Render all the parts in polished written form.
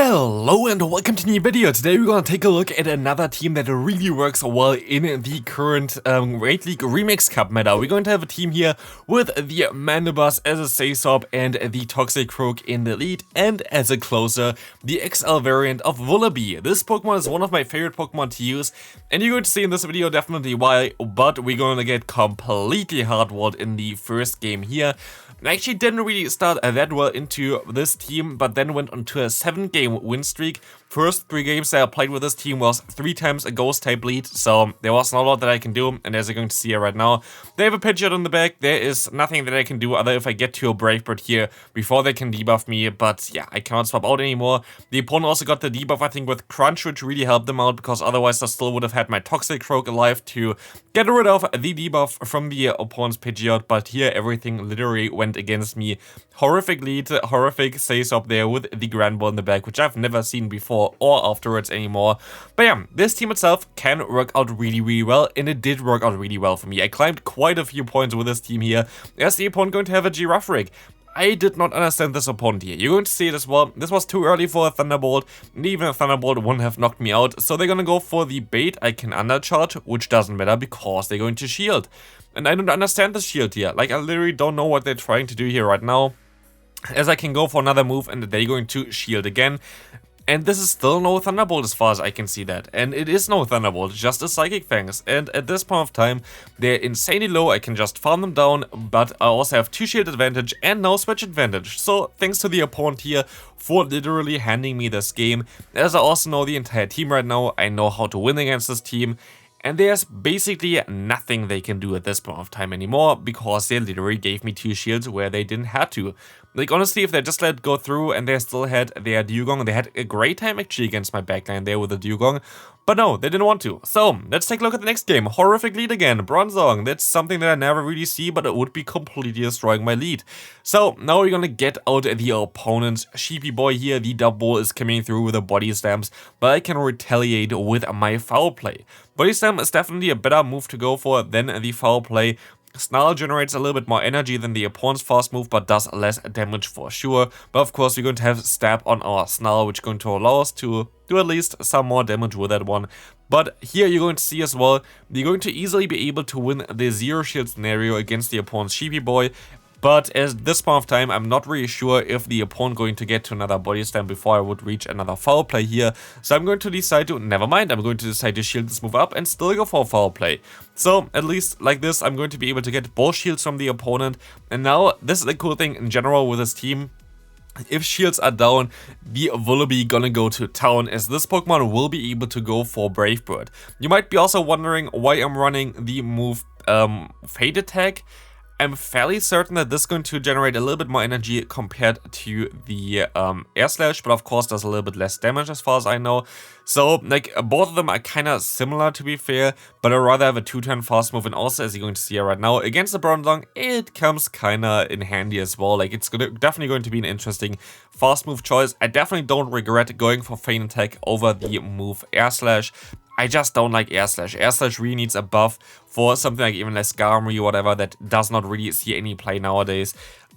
Hello and welcome to a new video. Today we're gonna take a look at another team that really works well in the current Raid League Remix Cup meta. We're going to have a team here with the Mandibuzz as a Saysop and the Toxicroak in the lead, and as a closer, the XL variant of Vullaby. This Pokemon is one of my favorite Pokemon to use, and you're going to see in this video definitely why, but we're gonna get completely hardwalled in the first game here. I actually didn't really start that well into this team, but then went on to a 7-game win streak. First 3 games that I played with this team was 3 times a ghost type lead, so there was not a lot that I can do, and as you're going to see here right now, they have a Pidgeot on the back. There is nothing that I can do other if I get to a Brave Bird here before they can debuff me, but yeah, I cannot swap out anymore. The opponent also got the debuff, I think, with Crunch, which really helped them out, because otherwise I still would have had my Toxicroak alive to get rid of the debuff from the opponent's Pidgeot, but here everything literally went against me. Horrific lead, horrific Saysop there with the Grand Ball in the back, which I've never seen before or afterwards anymore. But yeah, this team itself can work out really well, and it did work out really well for me. I climbed quite a few points with this team here, as the opponent going to have a Girafarig. I did not understand this opponent here. You're going to see it as well. This was too early for a Thunderbolt, and even a Thunderbolt wouldn't have knocked me out. So they're going to go for the bait. I can undercharge, which doesn't matter because they're going to shield. And I don't understand the shield here. Like, I literally don't know what they're trying to do here right now, as I can go for another move and they're going to shield again. And this is still no Thunderbolt as far as I can see that. And it is no Thunderbolt, just a Psychic Fangs. And at this point of time, they're insanely low. I can just farm them down, but I also have 2 shield advantage and no switch advantage. So thanks to the opponent here for literally handing me this game. As I also know the entire team right now, I know how to win against this team. And there's basically nothing they can do at this point of time anymore, because they literally gave me 2 shields where they didn't have to. Like, honestly, if they just let it go through and they still had their Dugong, they had a great time actually against my backline there with the Dugong. But no, they didn't want to. So, let's take a look at the next game. Horrific lead again, Bronzong. That's something that I never really see, but it would be completely destroying my lead. So, now we're gonna get out the opponent's Sheepy Boy here. The double is coming through with the Body Slams, but I can retaliate with my Foul Play. Body Slam is definitely a better move to go for than the Foul Play. Snarl generates a little bit more energy than the opponent's fast move, but does less damage for sure. But of course, we're going to have Stab on our Snarl, which is going to allow us to do at least some more damage with that one. But here you're going to see as well, you're going to easily be able to win the 0 shield scenario against the opponent's Sheepy Boy. But at this point of time, I'm not really sure if the opponent going to get to another Body Slam before I would reach another Foul Play here. So I'm going to decide to, never mind, I'm going to decide to shield this move up and still go for a Foul Play. So at least like this, I'm going to be able to get both shields from the opponent. And now, this is the cool thing in general with this team. If shields are down, the Vullaby gonna go to town, as this Pokemon will be able to go for Brave Bird. You might be also wondering why I'm running the move Fate Attack. I'm fairly certain that this is going to generate a little bit more energy compared to the Air Slash, but of course does a little bit less damage as far as I know. So, like, both of them are kind of similar to be fair, but I'd rather have a 2-turn fast move, and also, as you're going to see here right now, against the Bronzong, it comes kind of in handy as well. Like, it's definitely going to be an interesting fast move choice. I definitely don't regret going for Feint Attack over the move Air Slash. I just don't like Air Slash. Air Slash really needs a buff for something like even like Skarmory or whatever that does not really see any play nowadays.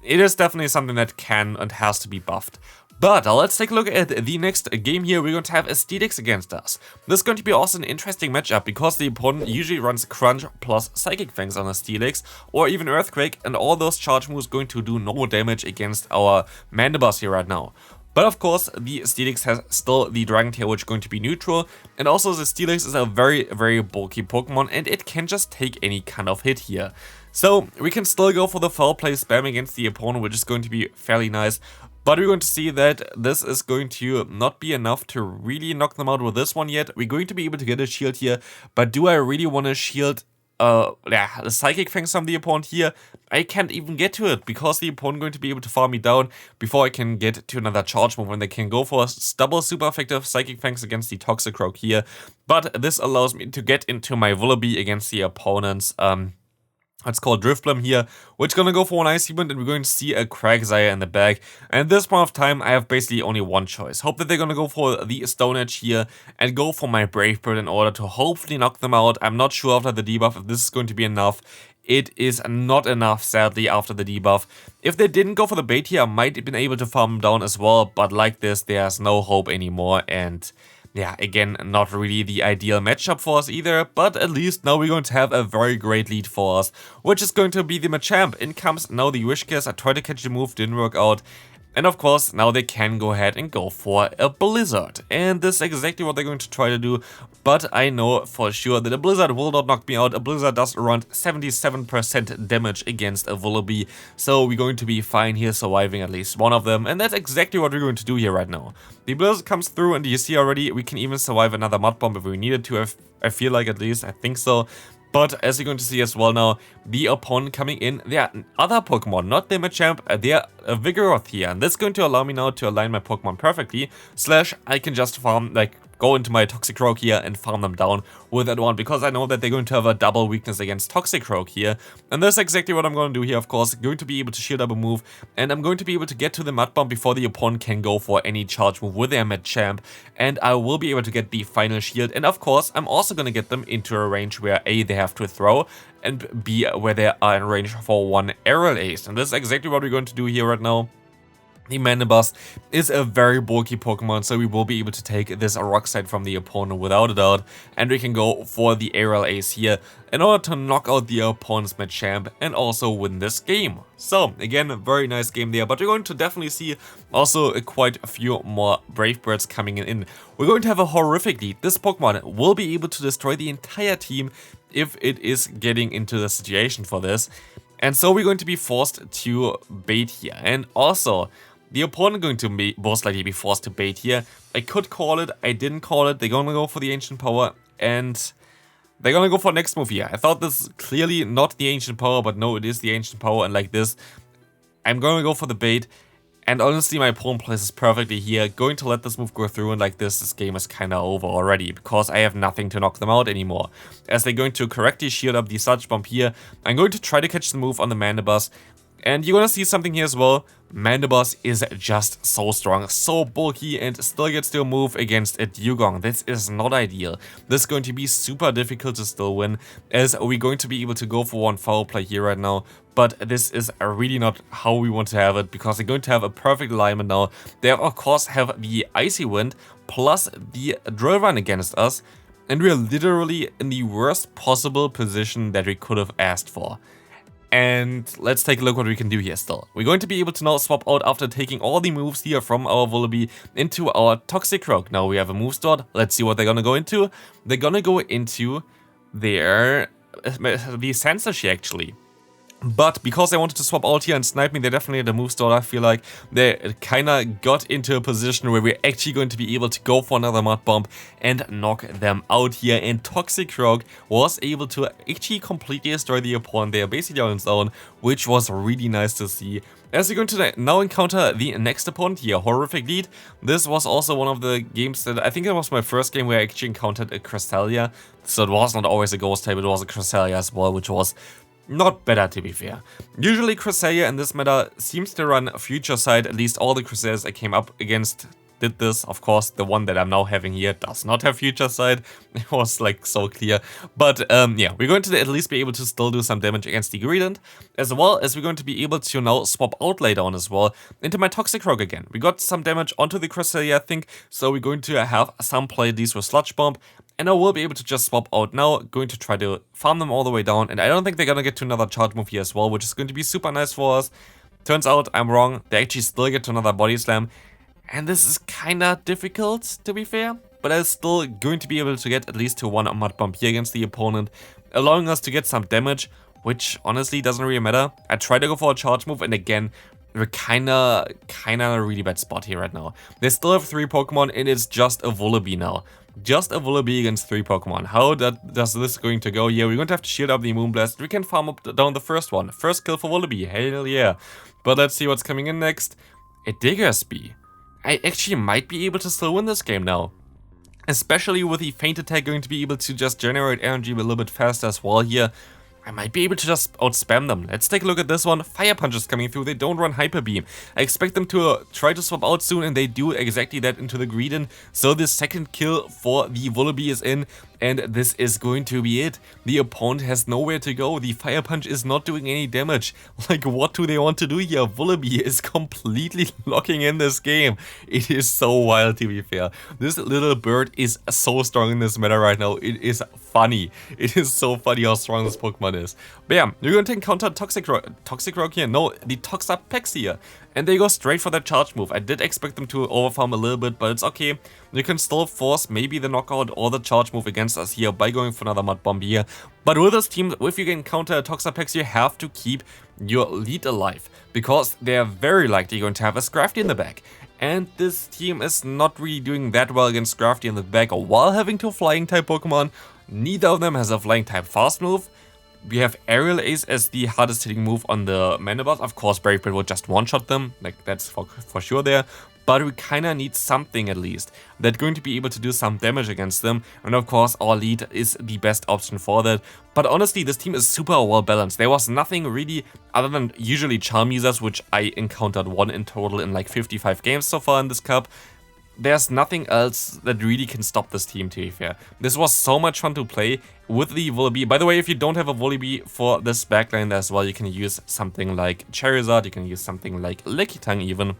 It is definitely something that can and has to be buffed. But let's take a look at the next game here. We're going to have a Steelix against us. This is going to be also an interesting matchup, because the opponent usually runs Crunch plus Psychic Fangs on a Steelix, or even Earthquake, and all those charge moves going to do no damage against our Mandibuzz here right now. But of course, the Steelix has still the Dragon Tail, which is going to be neutral, and also the Steelix is a very bulky Pokemon, and it can just take any kind of hit here. So we can still go for the Foul Play spam against the opponent, which is going to be fairly nice. But we're going to see that this is going to not be enough to really knock them out with this one yet. We're going to be able to get a shield here, but do I really want to shield the Psychic Fangs from the opponent here? I can't even get to it, because the opponent going to be able to farm me down before I can get to another charge move, and they can go for a double super effective Psychic Fangs against the Toxicroak here. But this allows me to get into my Vullaby against the opponent's it's called Drifblim here, which is gonna go for an Ice Beam, and we're going to see a Quagsire in the back. And at this point of time, I have basically only one choice. Hope that they're gonna go for the Stone Edge here and go for my Brave Bird in order to hopefully knock them out. I'm not sure after the debuff if this is going to be enough. it is not enough, sadly, after the debuff. If they didn't go for the bait here, I might have been able to farm him down as well, but like this, there's no hope anymore, and yeah, again, not really the ideal matchup for us either, but at least now we're going to have a very great lead for us, which is going to be the Machamp. In comes now the Whiscash. I tried to catch the move, didn't work out. And of course, now they can go ahead and go for a Blizzard. And this is exactly what they're going to try to do. But I know for sure that a Blizzard will not knock me out. A Blizzard does around 77% damage against a Vullaby. So we're going to be fine here, surviving at least one of them. And that's exactly what we're going to do here right now. The Blizzard comes through, and you see already we can even survive another Mud Bomb if we needed to. I feel like, at least, I think so. But as you're going to see as well now, the opponent coming in, they are other Pokemon, not the Machamp, they are a Vigoroth here. And this is going to allow me now to align my Pokemon perfectly, / I can just farm, like, go into my Toxicroak here and farm them down with that one, because I know that they're going to have a double weakness against Toxicroak here. And that's exactly what I'm going to do here, of course. Going to be able to shield up a move, and I'm going to be able to get to the Mud Bomb before the opponent can go for any charge move with their Machamp, and I will be able to get the final shield. And of course, I'm also going to get them into a range where A, they have to throw, and B, where they are in range for one Aerial Ace. And this is exactly what we're going to do here right now. The Mandibuzz is a very bulky Pokemon, so we will be able to take this Rock Slide from the opponent without a doubt, and we can go for the Aerial Ace here in order to knock out the opponent's Machamp and also win this game. So again, a very nice game there, but we're going to definitely see also quite a few more Brave Birds coming in. We're going to have a horrific lead. This Pokemon will be able to destroy the entire team if it is getting into the situation for this, and so we're going to be forced to bait here. And also, the opponent going to most likely be forced to bait here. I could call it, I didn't call it. They're gonna go for the Ancient Power, and they're gonna go for next move here. I thought this is clearly not the Ancient Power, but no, it is the Ancient Power, and like this, I'm gonna go for the bait. And honestly, my opponent places perfectly here. Going to let this move go through, and like this game is kinda over already, because I have nothing to knock them out anymore. As they're going to correctly shield up the Sludge Bomb here, I'm going to try to catch the move on the Mandibuzz. And you're gonna see something here as well. Mandibuzz is just so strong, so bulky, and still gets to move against a Dugong. This is not ideal. This is going to be super difficult to still win, as we're going to be able to go for one foul play here right now. But this is really not how we want to have it, because they're going to have a perfect alignment now. They of course have the Icy Wind plus the Drill Run against us, and we are literally in the worst possible position that we could have asked for. And let's take a look what we can do here still. We're going to be able to now swap out after taking all the moves here from our Vullaby into our Toxicroak. Now we have a move stored. Let's see what they're gonna go into. They're gonna go into the Censorship actually. But because they wanted to swap out here and snipe me, they definitely had a move stored. I feel like they kinda got into a position where we're actually going to be able to go for another Mud Bomb and knock them out here. And Toxicroak was able to actually completely destroy the opponent there, basically on its own, which was really nice to see. As you're going to now encounter the next opponent here, Horrific Lead. This was also one of the games that, I think it was my first game where I actually encountered a Cresselia. So it was not always a Ghost type, it was a Cresselia as well, which was not better, to be fair. Usually Cresselia in this meta seems to run Future Sight. At least all the Cresselias I came up against did this. Of course, the one that I'm now having here does not have Future Sight. It was like so clear. But yeah, we're going to at least be able to still do some damage against the Greedent, as well as we're going to be able to now swap out later on as well into my Toxicroak again. We got some damage onto the Cresselia, I think, so we're going to have some play these with Sludge Bomb. And I will be able to just swap out now, going to try to farm them all the way down. And I don't think they're gonna get to another charge move here as well, which is going to be super nice for us. Turns out I'm wrong, they actually still get to another Body Slam. And this is kinda difficult, to be fair. But I'm still going to be able to get at least to one Mud Bomb here against the opponent, allowing us to get some damage, which honestly doesn't really matter. I tried to go for a charge move, and again, we're kinda in a really bad spot here right now. They still have 3 Pokemon, and it's just a Vullaby now. Just a Vullaby against 3 Pokemon. How does this going to go here? We're going to have to shield up the Moonblast. We can farm up down the first one. First kill for Vullaby. Hell yeah. But let's see what's coming in next. A Diggersby. I actually might be able to still win this game now. Especially with the Feint Attack going to be able to just generate energy a little bit faster as well here. I might be able to just out-spam them. Let's take a look at this one. Fire Punch is coming through. They don't run Hyper Beam. I expect them to try to swap out soon, and they do exactly that into the Greedent. So the second kill for the Vullaby is in, and this is going to be it. The opponent has nowhere to go. The Fire Punch is not doing any damage. Like, what do they want to do here? Vullaby is completely locking in this game. It is so wild, to be fair. This little bird is so strong in this meta right now. It is funny. It is so funny how strong this Pokemon is. But yeah, you're going to encounter Toxic Rock here. No, the Toxapex here. And they go straight for that charge move. I did expect them to overfarm a little bit, but it's okay. You can still force maybe the knockout or the charge move against us here by going for another Mud Bomb here. But with this team, if you encounter a Toxapex, you have to keep your lead alive, because they are very likely going to have a Scrafty in the back. And this team is not really doing that well against Scrafty in the back while having two Flying type Pokemon. Neither of them has a Flying type fast move. We have Aerial Ace as the hardest hitting move on the Manabot. Of course, Brave Bird will just one-shot them, like that's for sure there. But we kinda need something at least that's going to be able to do some damage against them. And of course, our lead is the best option for that. But honestly, this team is super well balanced. There was nothing really other than usually Charm users, which I encountered one in total in like 55 games so far in this cup. There's nothing else that really can stop this team, to be fair. This was so much fun to play with the Vullaby. By the way, if you don't have a Vullaby for this backline as well, you can use something like Charizard, you can use something like Lickitung even,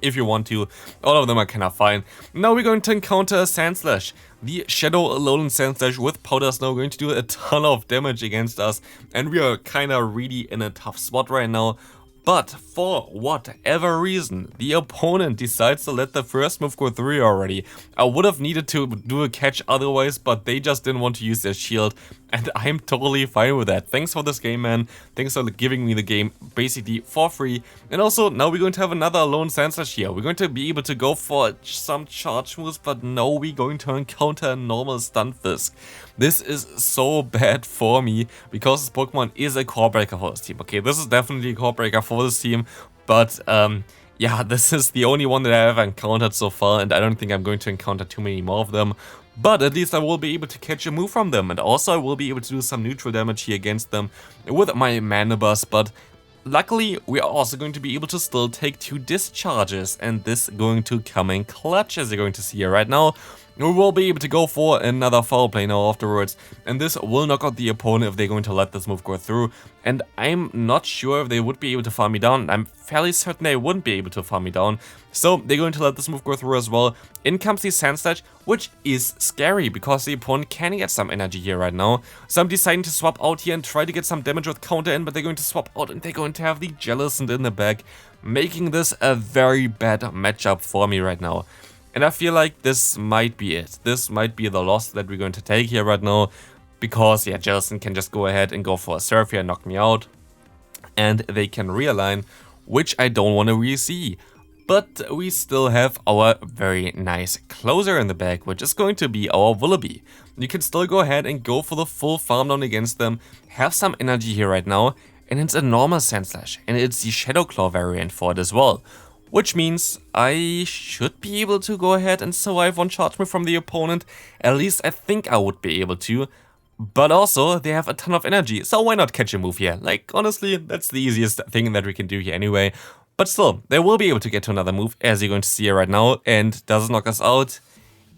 if you want to. All of them are kind of fine. Now we're going to encounter a Sandslash. The Shadow Alolan Sandslash with Powder Snow going to do a ton of damage against us. And we are kind of really in a tough spot right now. But for whatever reason, the opponent decides to let the first move go through already. I would have needed to do a catch otherwise, but they just didn't want to use their shield. And I'm totally fine with that. Thanks for this game, man. Thanks for giving me the game basically for free. And also, now we're going to have another Alolan Sandslash here. We're going to be able to go for some charge moves, but no, we're going to encounter a normal Stunfisk. This is so bad for me, because this Pokemon is a core breaker for this team. Okay, this is definitely a core breaker for this team, but yeah, this is the only one that I have encountered so far, and I don't think I'm going to encounter too many more of them. But at least I will be able to catch a move from them, and also I will be able to do some neutral damage here against them with my Manabus. But luckily, we are also going to be able to still take 2 discharges, and this is going to come in clutch, as you're going to see here right now. We will be able to go for another foul play now afterwards, and this will knock out the opponent if they're going to let this move go through. And I'm not sure if they would be able to farm me down. I'm fairly certain they wouldn't be able to farm me down. So they're going to let this move go through as well. In comes the Sandslash, which is scary because the opponent can get some energy here right now. So I'm deciding to swap out here and try to get some damage with counter in, but they're going to swap out and they're going to have the Jellicent in the back, making this a very bad matchup for me right now. And I feel like this might be it. This might be the loss that we're going to take here right now. Because, yeah, Jellicent can just go ahead and go for a Surf here and knock me out. And they can realign, which I don't want to really see. But we still have our very nice closer in the back, which is going to be our Vullaby. You can still go ahead and go for the full farm down against them. Have some energy here right now. And it's a normal Sandslash. And it's the Shadow Claw variant for it as well. Which means I should be able to go ahead and survive one charge move from the opponent. At least I think I would be able to. But also, they have a ton of energy, so why not catch a move here? Like, honestly, that's the easiest thing that we can do here anyway. But still, they will be able to get to another move, as you're going to see here right now. And does it knock us out?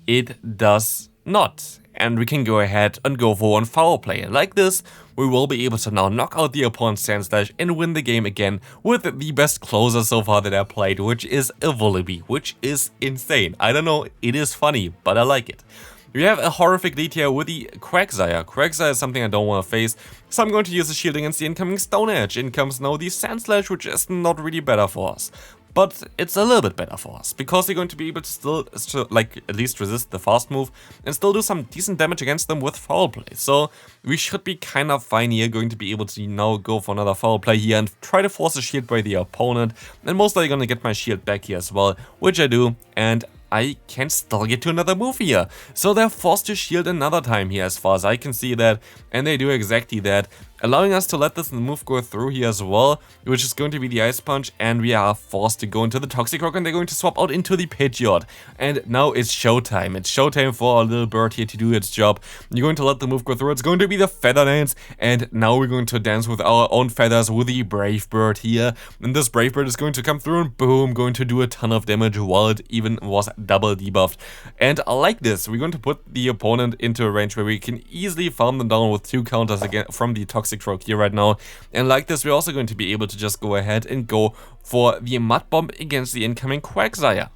It does not. And we can go ahead and go for one foul play. Like this, we will be able to now knock out the opponent's Sandslash and win the game again with the best closer so far that I played, which is a Vullaby, which is insane. I don't know, it is funny, but I like it. We have a horrific lead here with the Quagsire. Quagsire is something I don't want to face, so I'm going to use the shield against the incoming Stone Edge. In comes now the Sandslash, which is not really better for us. But it's a little bit better for us, because we're going to be able to still, like, at least resist the fast move and still do some decent damage against them with foul play. So we should be kind of fine here, going to be able to now go for another foul play here and try to force a shield by the opponent. And most likely going to get my shield back here as well, which I do, and I can still get to another move here. So they're forced to shield another time here, as far as I can see that, and they do exactly that. allowing us to let this move go through here as well, which is going to be the Ice Punch, and we are forced to go into the Toxic Rock, and they're going to swap out into the Pidgeot. And now it's showtime. It's showtime for our little bird here to do its job. You're going to let the move go through. It's going to be the Feather Dance, and now we're going to dance with our own feathers with the Brave Bird here. And this Brave Bird is going to come through and boom, going to do a ton of damage while it even was double debuffed. And like this, we're going to put the opponent into a range where we can easily farm them down with 2 counters again from the Toxic Rock here right now. And like this, we're also going to be able to just go ahead and go for the Mud Bomb against the incoming Quagsire.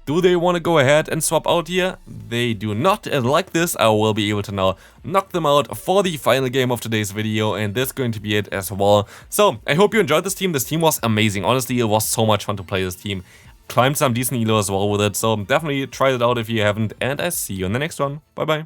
Do they want to go ahead and swap out here? They do not, and like this, I will be able to now knock them out for the final game of today's video, and that's going to be it as well. So, I hope you enjoyed this team. This team was amazing. Honestly, it was so much fun to play this team. Climbed some decent elo as well with it, so definitely try it out if you haven't, and I see you in the next one. Bye bye.